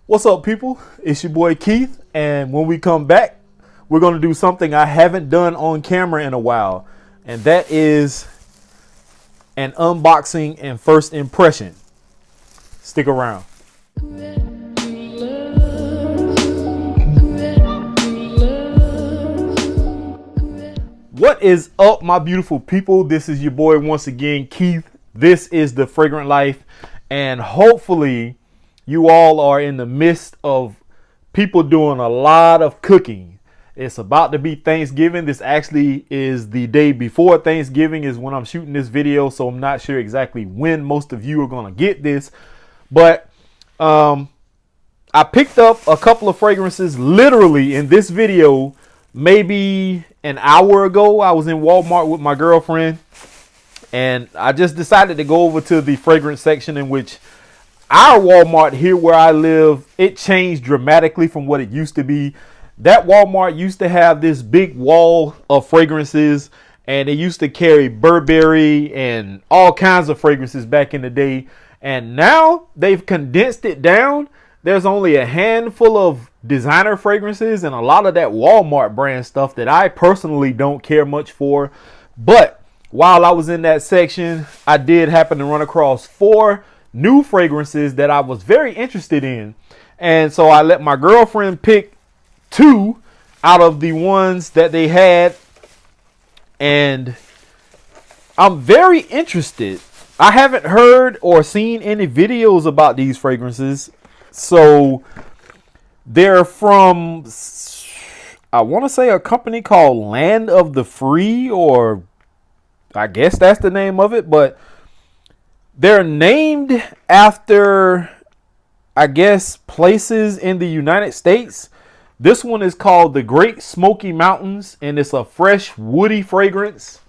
What's up, people? It's your boy Keith, and when we come back, we're going to do something I haven't done on camera in a while, and that is an unboxing and first impression. Stick around. What is up, my beautiful people? This is your boy once again, Keith. This is The Fragrant Life, and hopefully you all are in the midst of people doing a lot of cooking. It's about to be Thanksgiving. This actually is the day before Thanksgiving is when I'm shooting this video, so I'm not sure exactly when most of you are going to get this. But I picked up a couple of fragrances literally in this video maybe an hour ago. I was in Walmart with my girlfriend, and I just decided to go over to the fragrance section, in which our Walmart here where I live, it changed dramatically from what it used to be. That Walmart used to have this big wall of fragrances, and they used to carry Burberry and all kinds of fragrances back in the day. And now they've condensed it down. There's only a handful of designer fragrances and a lot of that Walmart brand stuff that I personally don't care much for. But while I was in that section, I did happen to run across 4 new fragrances that I was very interested in. And so I let my girlfriend pick 2 out of the ones that they had. And I'm very interested. I haven't heard or seen any videos about these fragrances. So they're from, I want to say, a company called Land of the Free, or I guess that's the name of it. But they're named after, I guess, places in the United States. This one is called the Great Smoky Mountains, and it's a fresh woody fragrance.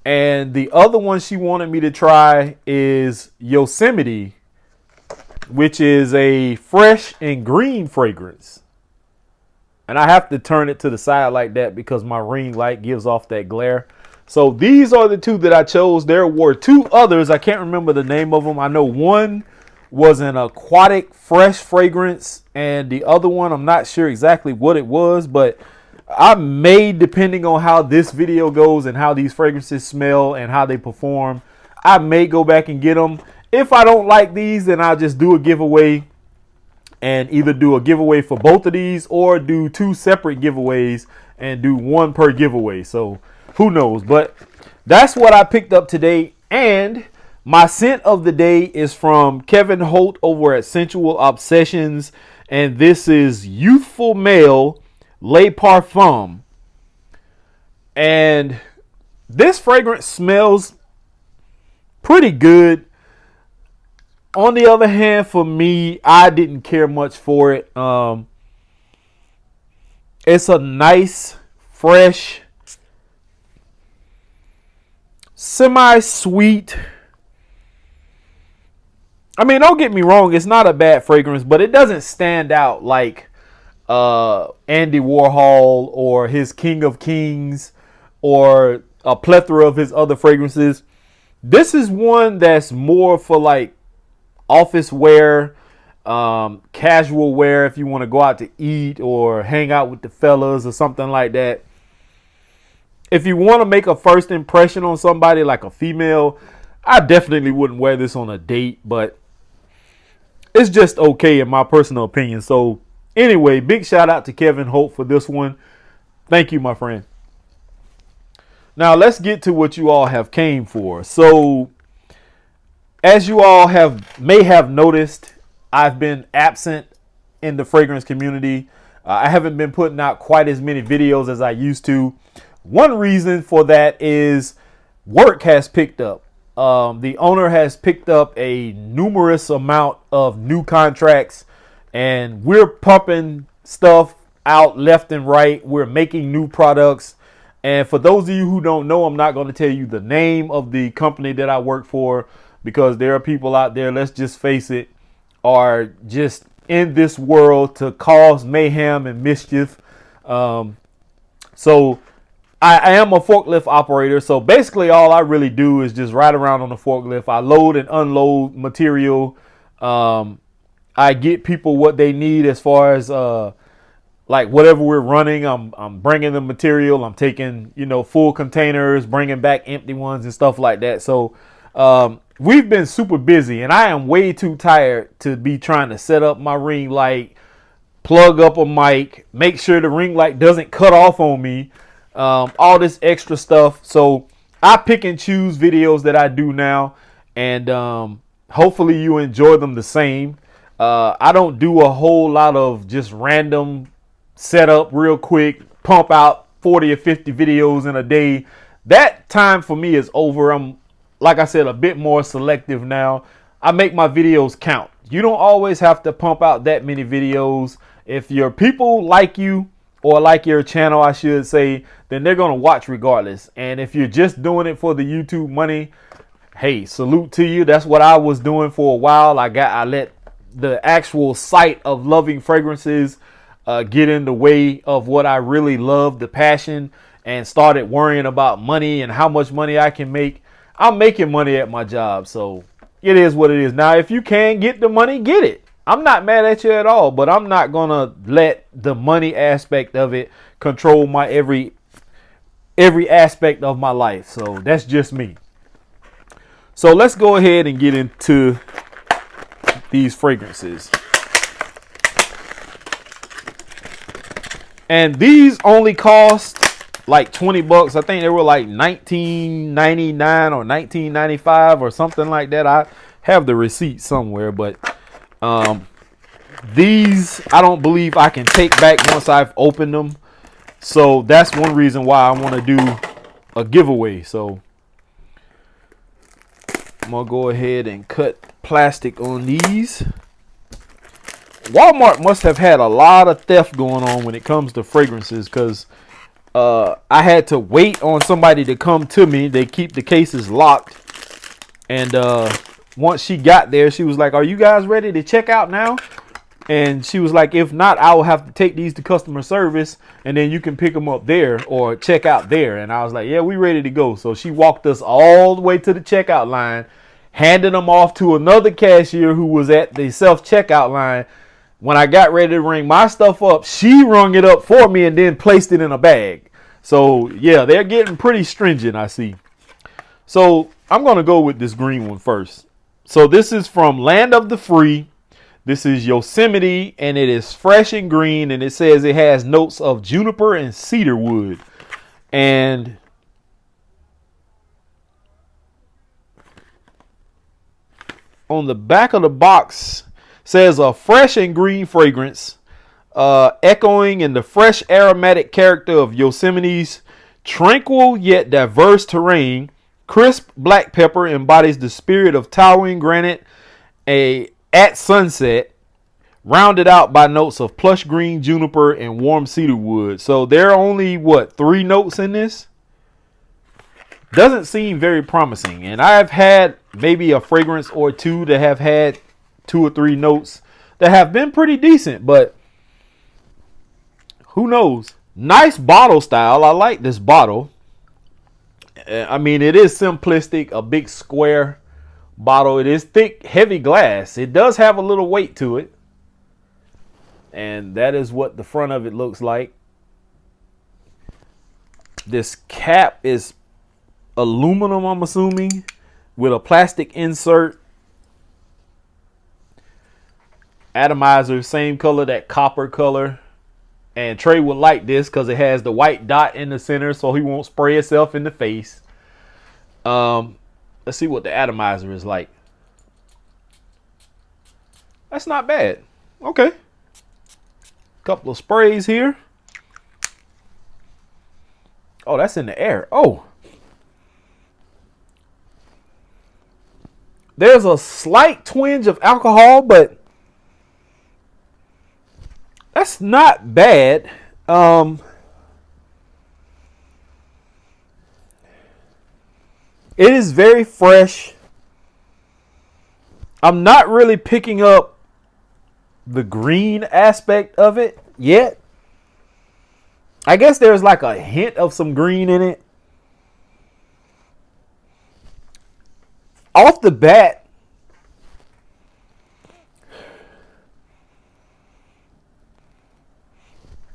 And the other one she wanted me to try is Yosemite, which is a fresh and green fragrance. And I have to turn it to the side like that because my ring light gives off that glare. So these are the 2 that I chose. There were 2 others. I can't remember the name of them. I know one was an aquatic fresh fragrance, and the other one, I'm not sure exactly what it was, but I may, depending on how this video goes and how these fragrances smell and how they perform, I may go back and get them. If I don't like these, then I'll just do a giveaway, and either do a giveaway for both of these or do 2 separate giveaways and do 1 per giveaway. So who knows? But that's what I picked up today. And my scent of the day is from Kevin Holt over at Scentual Obsessions. And this is Youthful Male Le Parfum. And this fragrance smells pretty good. On the other hand, for me, I didn't care much for it. It's a nice, fresh, semi-sweet. I mean, don't get me wrong, it's not a bad fragrance, but it doesn't stand out like Andy Warhol or his King of Kings or a plethora of his other fragrances. This is one that's more for like office wear, casual wear if you want to go out to eat or hang out with the fellas or something like that. If you want to make a first impression on somebody like a female, I definitely wouldn't wear this on a date, but it's just okay in my personal opinion. So anyway, big shout out to Kevin Holt for this one. Thank you, my friend. Now let's get to what you all have came for. So as you all may have noticed, I've been absent in the fragrance community. I haven't been putting out quite as many videos as I used to. One reason for that is work has picked up. The owner has picked up a numerous amount of new contracts, and we're pumping stuff out left and right. We're making new products. And for those of you who don't know, I'm not going to tell you the name of the company that I work for, because there are people out there, let's just face it, are just in this world to cause mayhem and mischief. So I am a forklift operator, so basically all I really do is just ride around on the forklift. I load and unload material. I get people what they need as far as like whatever we're running. I'm bringing the material. I'm taking, you know, full containers, bringing back empty ones and stuff like that. So we've been super busy, and I am way too tired to be trying to set up my ring light, plug up a mic, make sure the ring light doesn't cut off on me, all this extra stuff. So I pick and choose videos that I do now, and hopefully you enjoy them the same. I don't do a whole lot of just random setup real quick, pump out 40 or 50 videos in a day. That time for me is over. I'm, like I said, a bit more selective now. I make my videos count. You don't always have to pump out that many videos. If your people like you, or like your channel, I should say, then they're going to watch regardless. And if you're just doing it for the YouTube money, hey, salute to you. That's what I was doing for a while. I let the actual sight of loving fragrances get in the way of what I really love, the passion, and started worrying about money and how much money I can make. I'm making money at my job, so it is what it is. Now, if you can get the money, get it. I'm not mad at you at all, but I'm not gonna let the money aspect of it control my every aspect of my life. So that's just me. So let's go ahead and get into these fragrances. And these only cost like 20 bucks. I think they were like $19.99 or $19.95 or something like that. I have the receipt somewhere, but these I don't believe I can take back once I've opened them. So that's one reason why I want to do a giveaway. So I'm gonna go ahead and cut plastic on these. Walmart must have had a lot of theft going on when it comes to fragrances, because I had to wait on somebody to come to me. They keep the cases locked, and once she got there, she was like, "Are you guys ready to check out now?" And she was like, "If not, I will have to take these to customer service, and then you can pick them up there or check out there." And I was like, "Yeah, we ready to go." So she walked us all the way to the checkout line, handed them off to another cashier who was at the self-checkout line. When I got ready to ring my stuff up, she rung it up for me and then placed it in a bag. So yeah, they're getting pretty stringent, I see. So I'm going to go with this green one first. So this is from Land of the Free. This is Yosemite, and it is fresh and green, and it says it has notes of juniper and cedarwood. And on the back of the box says a fresh and green fragrance, echoing in the fresh aromatic character of Yosemite's tranquil yet diverse terrain. Crisp black pepper embodies the spirit of towering granite at sunset, rounded out by notes of plush green juniper and warm cedarwood. So there are only, what, 3 notes in this? Doesn't seem very promising. And I've had maybe a fragrance or two that have had 2 or 3 notes that have been pretty decent, but who knows? Nice bottle style. I like this bottle. I mean, it is simplistic, a big square bottle. It is thick, heavy glass. It does have a little weight to it. And that is what the front of it looks like. This cap is aluminum, I'm assuming, with a plastic insert. Atomizer, same color, that copper color. And Trey would like this because it has the white dot in the center, so he won't spray himself in the face. Let's see what the atomizer is like. That's not bad. Okay. Couple of sprays here. Oh, that's in the air. Oh. There's a slight twinge of alcohol, but that's not bad. It is very fresh. I'm not really picking up the green aspect of it yet. I guess there's like a hint of some green in it. Off the bat,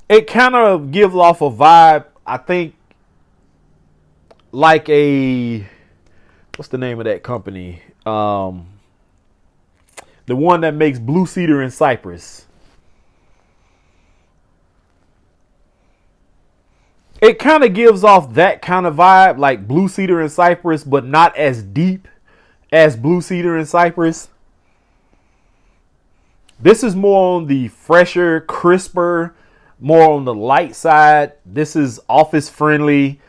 it kind of gives off a vibe, I think, like a, what's the name of that company? The one that makes blue cedar and cypress. It kind of gives off that kind of vibe, like blue cedar and cypress, but not as deep as blue cedar and cypress. This is more on the fresher, crisper, more on the light side. This is office friendly.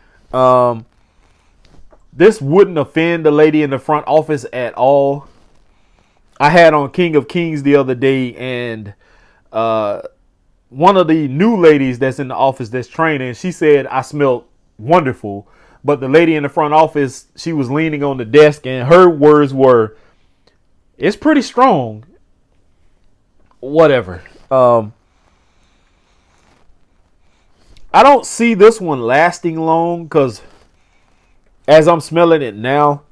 This wouldn't offend the lady in the front office at all. I had on King of Kings the other day, and one of the new ladies that's in the office that's training, she said I smelled wonderful. But the lady in the front office, she was leaning on the desk, and her words were, "It's pretty strong." Whatever. I don't see this one lasting long because as I'm smelling it now,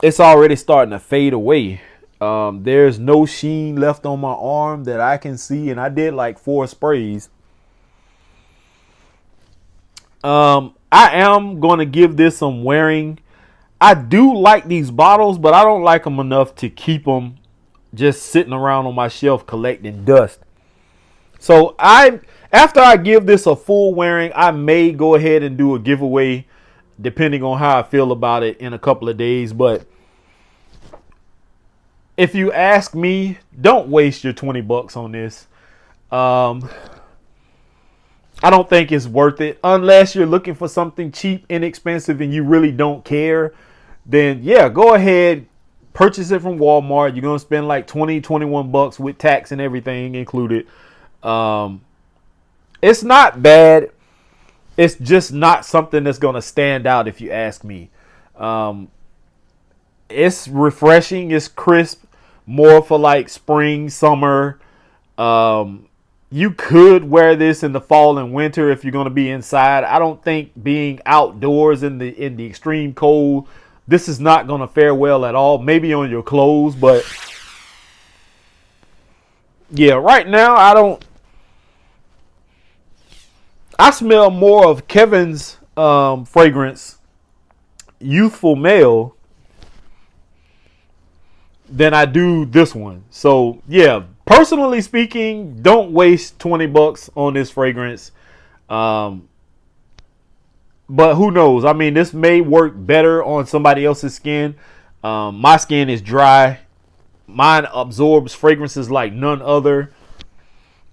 it's already starting to fade away. There's no sheen left on my arm that I can see, and I did like 4 sprays. I am going to give this some wearing. I do like these bottles, but I don't like them enough to keep them just sitting around on my shelf collecting dust. So after I give this a full wearing, I may go ahead and do a giveaway depending on how I feel about it in a couple of days. But if you ask me, don't waste your $20 on this. I don't think it's worth it unless you're looking for something cheap, inexpensive, and you really don't care. Then yeah, go ahead, purchase it from Walmart. You're going to spend like $21 with tax and everything included. It's not bad. It's just not something that's going to stand out if you ask me. It's refreshing. It's crisp. More for like spring, summer. You could wear this in the fall and winter if you're going to be inside. I don't think being outdoors in the extreme cold, this is not going to fare well at all. Maybe on your clothes, but yeah, right now I smell more of Kevin's fragrance, Youthful Male, than I do this one. So yeah, personally speaking, don't waste $20 on this fragrance. But who knows? I mean, this may work better on somebody else's skin. My skin is dry. Mine absorbs fragrances like none other.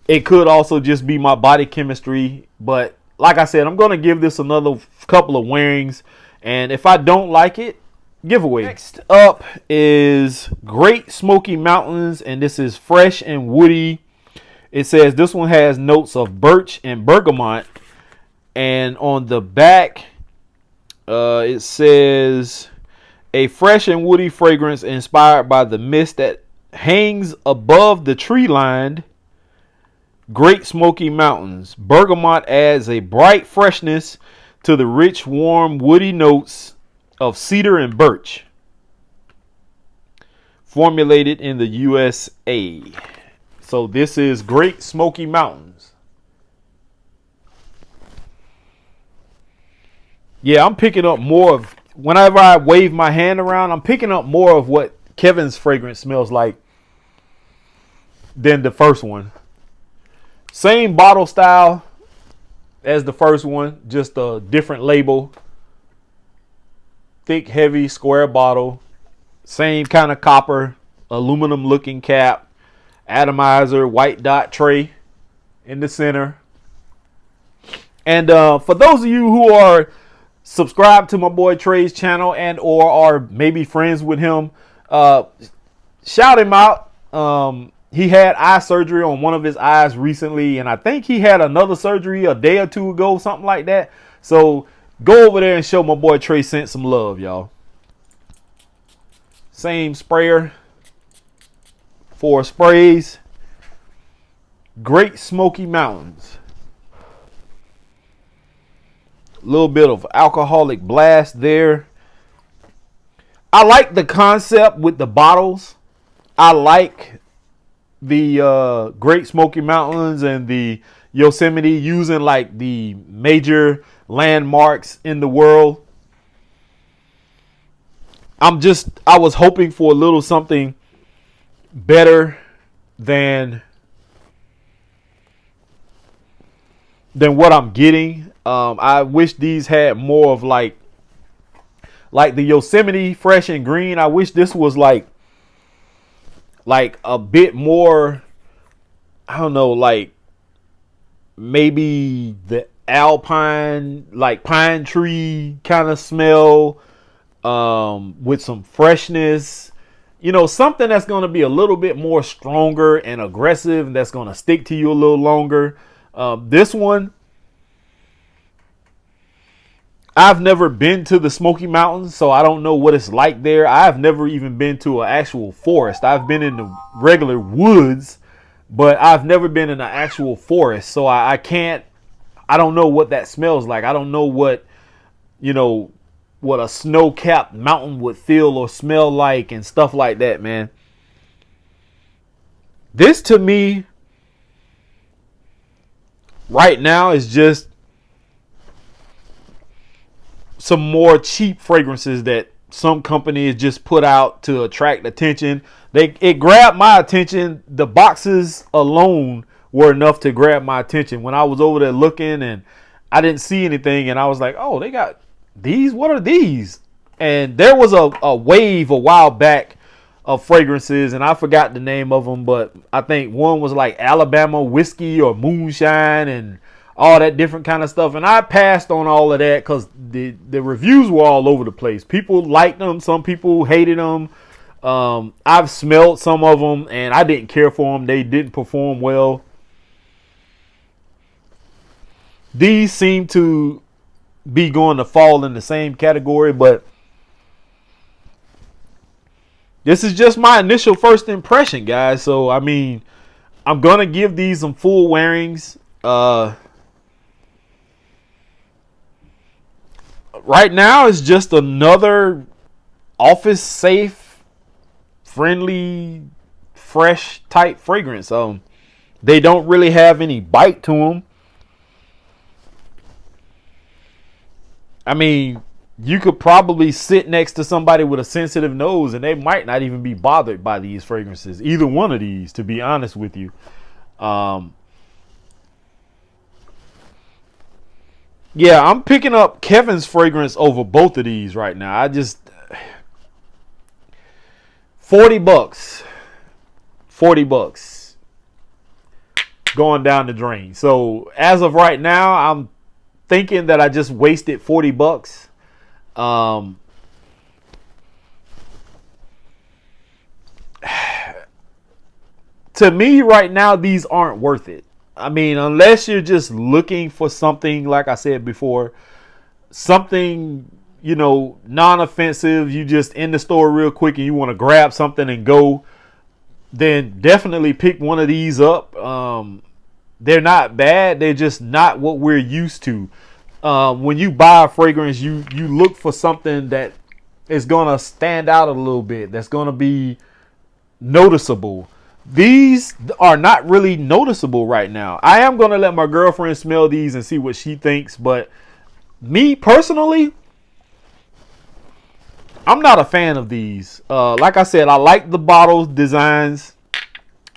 It could also just be my body chemistry. But like I said, I'm going to give this another couple of wearings. And if I don't like it, giveaway. Next up is Great Smoky Mountains, and this is fresh and woody. It says this one has notes of birch and bergamot, and on the back it says a fresh and woody fragrance inspired by the mist that hangs above the tree-lined Great Smoky Mountains. Bergamot adds a bright freshness to the rich, warm, woody notes of cedar and birch. Formulated in the USA. So this is Great Smoky Mountains. Yeah, I'm picking up more of, whenever I wave my hand around, I'm picking up more of what Kevin's fragrance smells like than the first one. Same bottle style as the first one, just a different label. Thick, heavy, square bottle. Same kind of copper, aluminum looking cap. Atomizer, white dot tray in the center. And for those of you who are subscribed to my boy Trey's channel and or are maybe friends with him, shout him out. He had eye surgery on one of his eyes recently, and I think he had another surgery a day or two ago, something like that. So go over there and show my boy Trey sent some love, y'all. Same sprayer. 4 sprays. Great Smoky Mountains. A little bit of alcoholic blast there. I like the concept with the bottles. I like the Great Smoky Mountains and the Yosemite using like the major landmarks in the world. I was hoping for a little something better than what I'm getting. I wish these had more of like the Yosemite fresh and green. I wish this was like a bit more, I don't know, like maybe the alpine, like pine tree kind of smell, with some freshness, something that's going to be a little bit more stronger and aggressive, and that's going to stick to you a little longer. This one, I've never been to the Smoky Mountains, so I don't know what it's like there. I've never even been to an actual forest. I've been in the regular woods, but I've never been in an actual forest. So I don't know what that smells like. I don't know what a snow-capped mountain would feel or smell like and stuff like that, man. This to me right now is just some more cheap fragrances that some companies just put out to attract attention. It grabbed my attention. The boxes alone were enough to grab my attention. When I was over there looking and I didn't see anything, and I was like, oh, they got these? What are these? And there was a wave a while back of fragrances, and I forgot the name of them, but I think one was like Alabama whiskey or moonshine and all that different kind of stuff. And I passed on all of that because the reviews were all over the place. People liked them. Some people hated them. I've smelled some of them and I didn't care for them. They didn't perform well. These seem to be going to fall in the same category, but this is just my initial first impression, guys. So, I mean, I'm going to give these some full wearings. Right now, it's just another office safe, friendly, fresh type fragrance. They don't really have any bite to them. I mean, you could probably sit next to somebody with a sensitive nose and they might not even be bothered by these fragrances. Either one of these, to be honest with you. Yeah, I'm picking up Kevin's fragrance over both of these right now. $40. $40 going down the drain. So as of right now, I'm thinking that I just wasted $40. To me right now, these aren't worth it. I mean, unless you're just looking for something, like I said before, something, non-offensive, you just in the store real quick and you want to grab something and go, then definitely pick one of these up. They're not bad. They're just not what we're used to. When you buy a fragrance, you look for something that is going to stand out a little bit, that's going to be noticeable. These are not really noticeable right now. I am going to let my girlfriend smell these and see what she thinks. But me personally, I'm not a fan of these. Like I said, I like the bottle designs.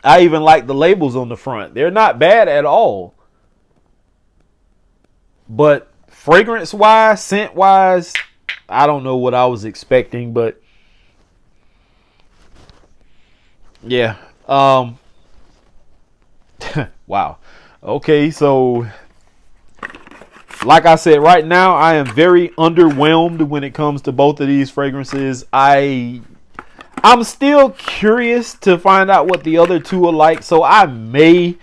I even like the labels on the front. They're not bad at all. But fragrance-wise, scent-wise, I don't know what I was expecting. But yeah. Wow. Okay, so like I said, right now I am very underwhelmed when it comes to both of these fragrances. I'm still curious to find out what the other two are like, so I may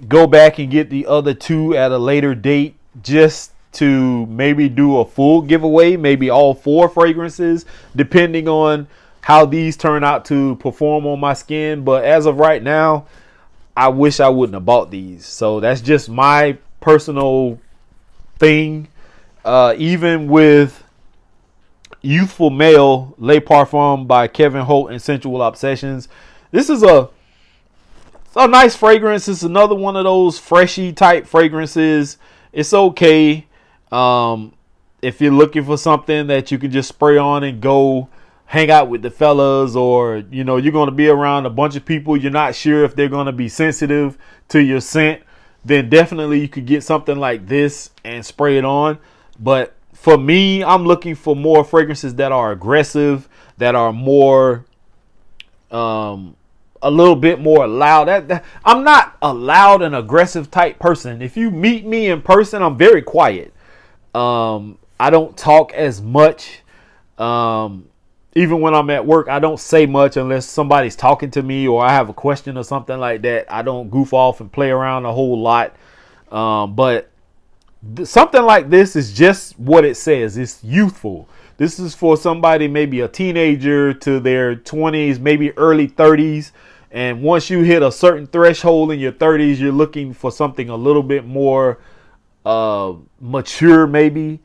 go back and get the other two at a later date just to maybe do a full giveaway, maybe all 4 fragrances, depending on how these turn out to perform on my skin. But as of right now, I wish I wouldn't have bought these. So that's just my personal thing. Even with Youthful Male Le Parfum by Kevin Holt and Scentual Obsessions. This is a nice fragrance. It's another one of those freshy type fragrances. It's okay. If you're looking for something that you can just spray on and go hang out with the fellas, or you're going to be around a bunch of people, you're not sure if they're going to be sensitive to your scent, then definitely you could get something like this and spray it on. But for me, I'm looking for more fragrances that are aggressive, that are more, a little bit more loud. I'm not a loud and aggressive type person. If you meet me in person, I'm very quiet. I don't talk as much. Even when I'm at work, I don't say much unless somebody's talking to me or I have a question or something like that. I don't goof off and play around a whole lot. But something like this is just what it says. It's youthful. This is for somebody, maybe a teenager to their 20s, maybe early 30s. And once you hit a certain threshold in your 30s, you're looking for something a little bit more mature, maybe.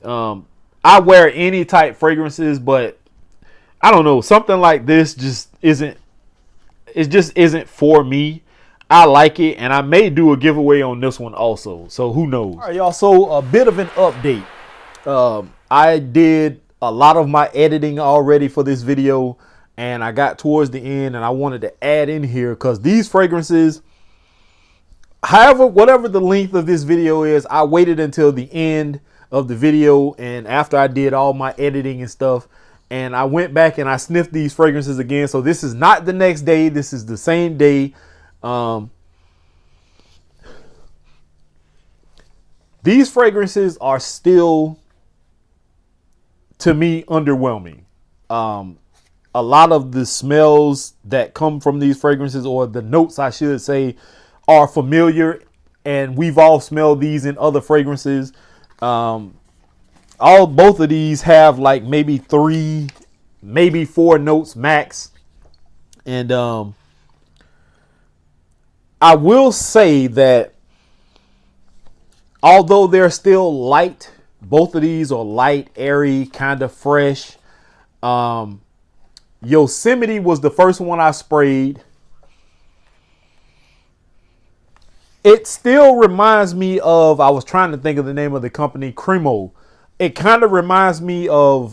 I wear any type fragrances, but I don't know. Something like this just isn't for me. I like it, and I may do a giveaway on this one also. So who knows? All right, y'all. So a bit of an update. I did a lot of my editing already for this video, and I got towards the end, and I wanted to add in here because these fragrances, however, whatever the length of this video is, I waited until the end of the video, and after I did all my editing and stuff, and I went back and I sniffed these fragrances again. So this is not the next day. This is the same day. These fragrances are still, to me, underwhelming. A lot of the smells that come from these fragrances, or the notes I should say, are familiar, and we've all smelled these in other fragrances. Both of these have like maybe 3, maybe 4 notes max. And I will say that although they're still light, both of these are light, airy, kind of fresh. Yosemite was the first one I sprayed. It still reminds me of, I was trying to think of the name of the company, Cremo. It kind of reminds me of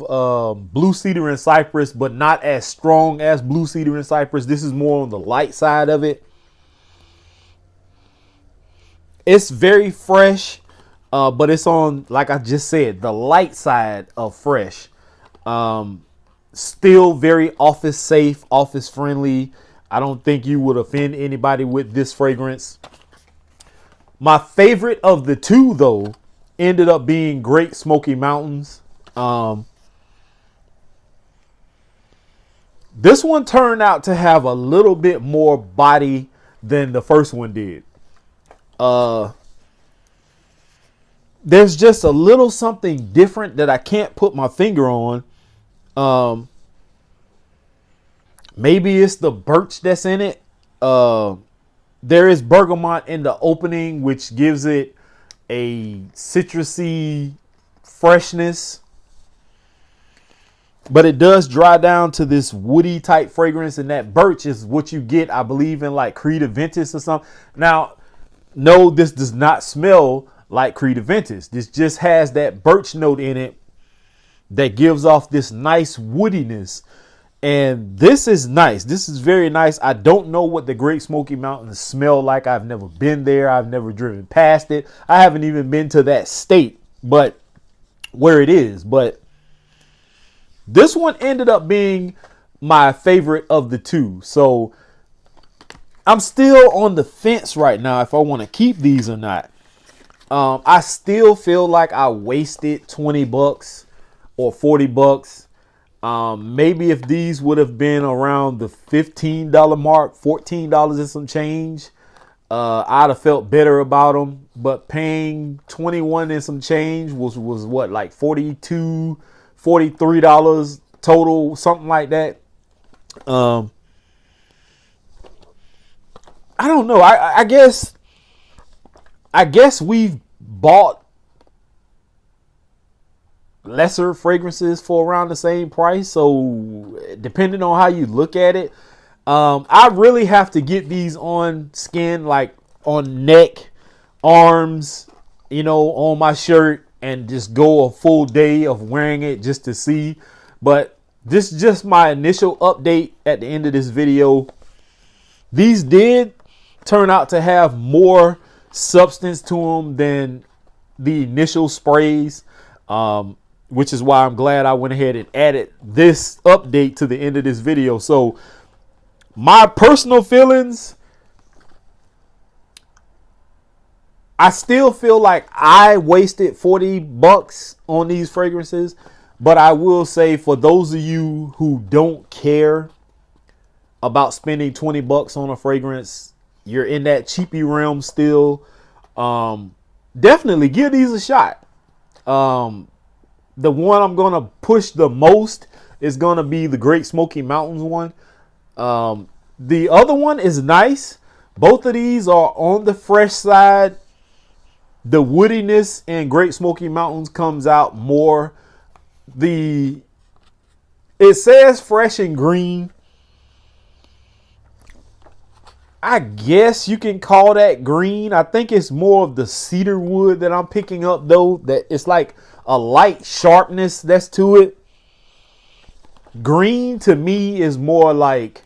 Blue Cedar and Cypress, but not as strong as Blue Cedar and Cypress. This is more on the light side of it. It's very fresh, but it's on, like I just said, the light side of fresh. Still very office safe, office friendly. I don't think you would offend anybody with this fragrance. My favorite of the two, though, ended up being Great Smoky Mountains. This one turned out to have a little bit more body than the first one did. There's just a little something different that I can't put my finger on. Maybe it's the birch that's in it. There is bergamot in the opening, which gives it a citrusy freshness. But it does dry down to this woody type fragrance, and that birch is what you get, I believe, in like Creed Aventus or something. Now, no, this does not smell like Creed Aventus. This just has that birch note in it that gives off this nice woodiness. And this is nice. This is very nice. I don't know what the Great Smoky Mountains smell like. I've never been there. I've never driven past it. I haven't even been to that state, but where it is. But this one ended up being my favorite of the two. So I'm still on the fence right now if I want to keep these or not. I still feel like I wasted $20 or $40. Maybe if these would have been around the $15 mark, $14 and some change, I'd have felt better about them. But paying $21 and some change was what, like $42, $43 total, something like that. I don't know. I guess we've bought lesser fragrances for around the same price. So depending on how you look at it, I really have to get these on skin, like on neck, arms, you know, on my shirt, and just go a full day of wearing it just to see. But this is just my initial update at the end of this video. These did turn out to have more substance to them than the initial sprays, which is why I'm glad I went ahead and added this update to the end of this video. So my personal feelings, I still feel like I wasted $40 on these fragrances, but I will say, for those of you who don't care about spending $20 on a fragrance, you're in that cheapy realm still, definitely give these a shot. The one I'm going to push the most is going to be the Great Smoky Mountains one. The other one is nice. Both of these are on the fresh side. The woodiness in Great Smoky Mountains comes out more. It says fresh and green. I guess you can call that green. I think it's more of the cedarwood that I'm picking up, though. That it's like a light sharpness that's to it. Green to me is more like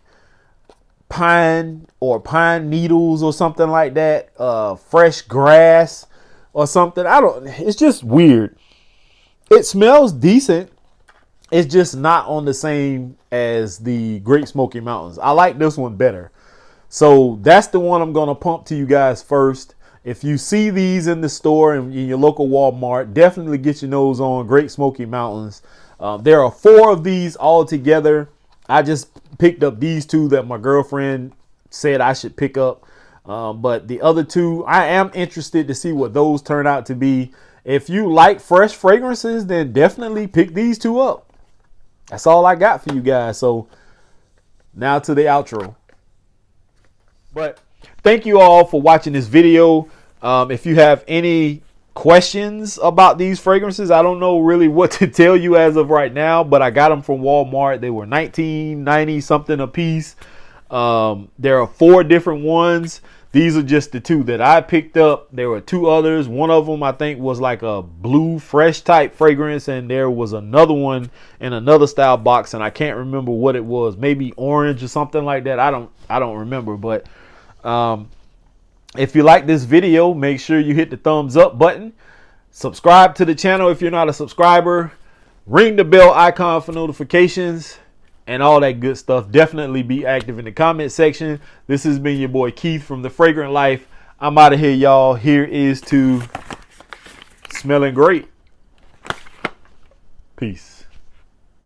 pine or pine needles or something like that. Fresh grass or something. It's just weird. It smells decent. It's just not on the same as the Great Smoky Mountains. I like this one better. So that's the one I'm going to pump to you guys first. If you see these in the store and in your local Walmart, definitely get your nose on Great Smoky Mountains. There are 4 of these all together. I just picked up these 2 that my girlfriend said I should pick up. But the other 2, I am interested to see what those turn out to be. If you like fresh fragrances, then definitely pick these 2 up. That's all I got for you guys. So now to the outro. But thank you all for watching this video. If you have any questions about these fragrances, I don't know really what to tell you as of right now, but I got them from Walmart. They were $19.90 something a piece. There are 4 different ones. These are just the 2 that I picked up. There were 2 others. One of them I think was like a blue fresh type fragrance, and there was another one in another style box, and I can't remember what it was. Maybe orange or something like that. I don't remember. But if you like this video, make sure you hit the thumbs up button. Subscribe to the channel if you're not a subscriber. Ring the bell icon for notifications and all that good stuff. Definitely be active in the comment section. This has been your boy Keith from The Fragrant Life. I'm out of here, y'all. Here is to smelling great. Peace.